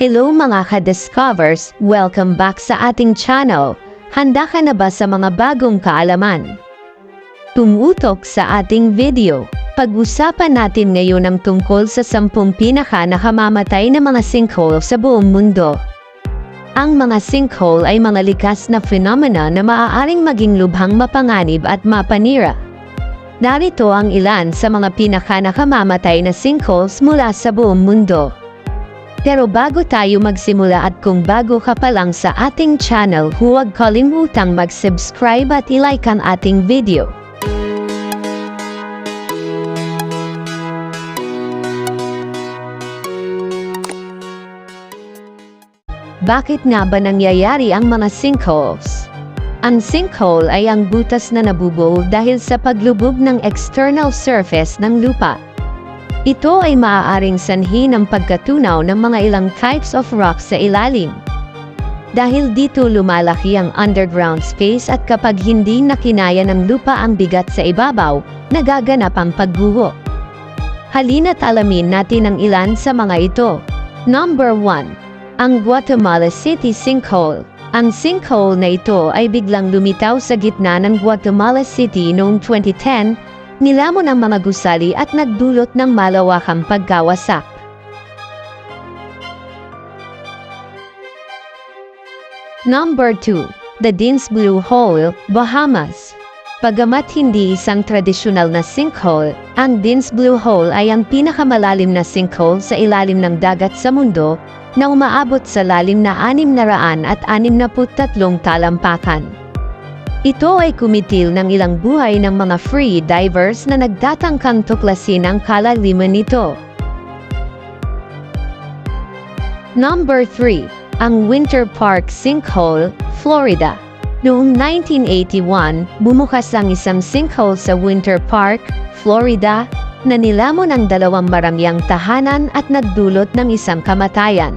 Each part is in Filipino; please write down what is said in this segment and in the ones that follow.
Hello mga ka-discovers! Welcome back sa ating channel. Handa ka na ba sa mga bagong kaalaman? Tumutok sa ating video. Pag-usapan natin ngayon ang tungkol sa 10 pinaka-nakamamatay na mga sinkhole sa buong mundo. Ang mga sinkhole ay mga likas na phenomena na maaaring maging lubhang mapanganib at mapanira. Narito ang ilan sa mga pinaka-nakamamatay na sinkholes mula sa buong mundo. Pero bago tayo magsimula at kung bago ka pa lang sa ating channel, huwag kalimutang mag-subscribe at i-like ang ating video. Bakit nga ba nangyayari ang mga sinkholes? Ang sinkhole ay ang butas na nabubuo dahil sa paglubog ng external surface ng lupa. Ito ay maaaring sanhi ng pagkatunaw ng mga ilang types of rock sa ilalim. Dahil dito lumalaki ang underground space at kapag hindi na kinaya ng lupa ang bigat sa ibabaw, nagaganap ang pagguho. Halina't alamin natin ang ilan sa mga ito. Number 1. Ang Guatemala City Sinkhole. Ang sinkhole na ito ay biglang lumitaw sa gitna ng Guatemala City noong 2010, nilamon ang mga gusali at nagdulot ng malawakang pagkawasak. Number 2. The Dean's Blue Hole, Bahamas. Bagamat hindi isang tradisyonal na sinkhole, ang Dean's Blue Hole ay ang pinakamalalim na sinkhole sa ilalim ng dagat sa mundo na umaabot sa lalim na 663 talampakan. Ito ay kumitil ng ilang buhay ng mga free divers na nagtatangkang tuklasin ang kalaliman nito. Number 3. Ang Winter Park Sinkhole, Florida. Noong 1981, bumukas ang isang sinkhole sa Winter Park, Florida, na nilamon ang 2 maramyang tahanan at nagdulot ng isang kamatayan.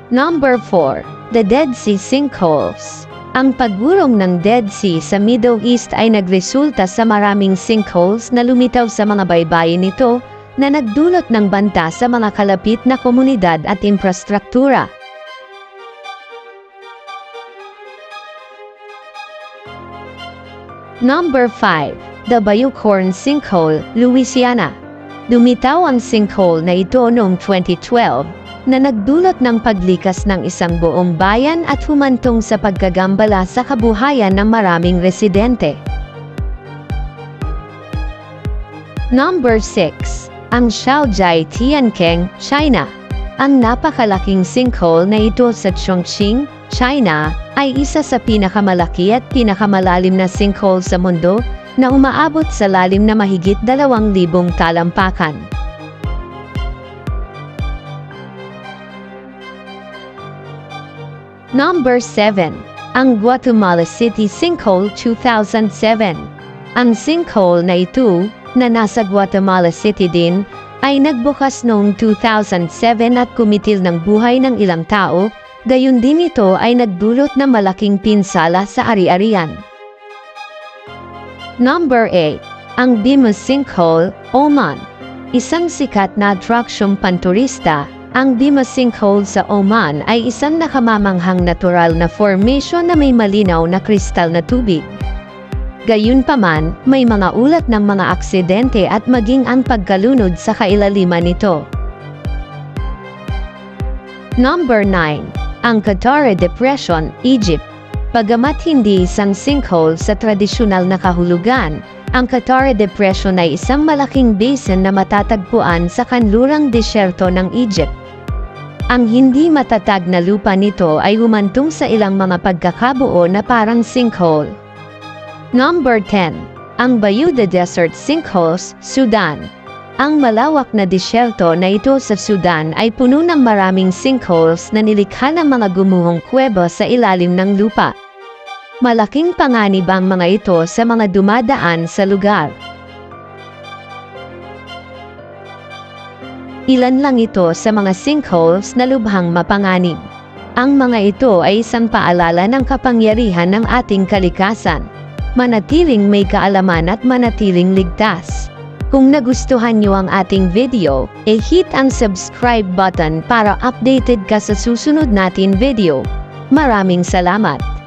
Number 4. The Dead Sea Sinkholes. Ang paggurong ng Dead Sea sa Middle East ay nagresulta sa maraming sinkholes na lumitaw sa mga baybayin nito na nagdulot ng banta sa mga kalapit na komunidad at infrastruktura. Number 5. The Bayou-Corn Sinkhole, Louisiana. Lumitaw ang sinkhole na ito noong 2012 na nagdulot ng paglikas ng isang buong bayan at humantong sa pagkagambala sa kabuhayan ng maraming residente. Number 6. Ang Shaojia Tiankeng, China. Ang napakalaking sinkhole na ito sa Chongqing, China, ay isa sa pinakamalaki at pinakamalalim na sinkhole sa mundo na umaabot sa lalim na mahigit 2,000 talampakan. Number 7. Ang Guatemala City Sinkhole 2007. Ang sinkhole na ito, na nasa Guatemala City din, ay nagbukas noong 2007 at kumitil ng buhay ng ilang tao, gayon din ito ay nagdulot ng malaking pinsala sa ari-arian. Number 8. Ang Bimus Sinkhole, Oman. Isang sikat na atraksyong panturista, ang Bimus Sinkhole sa Oman ay isang nakamamanghang natural na formation na may malinaw na kristal na tubig. Gayunpaman, may mga ulat ng mga aksidente at maging ang pagkalunod sa kailaliman nito. Number 9. Ang Qattara Depression, Egypt. Bagamat hindi isang sinkhole sa tradisyonal na kahulugan, ang Qattara Depression ay isang malaking basin na matatagpuan sa kanlurang desyerto ng Egypt. Ang hindi matatag na lupa nito ay humantong sa ilang mga pagkakabuo na parang sinkhole. Number 10. Ang Bayou de Desert Sinkholes, Sudan. Ang malawak na disyerto na ito sa Sudan ay puno ng maraming sinkholes na nilikha ng mga gumuhong kuweba sa ilalim ng lupa. Malaking panganib ang mga ito sa mga dumadaan sa lugar. Ilan lang ito sa mga sinkholes na lubhang mapanganib. Ang mga ito ay isang paalala ng kapangyarihan ng ating kalikasan. Manatiling may kaalaman at manatiling ligtas. Kung nagustuhan nyo ang ating video, hit ang subscribe button para updated ka sa susunod natin video. Maraming salamat!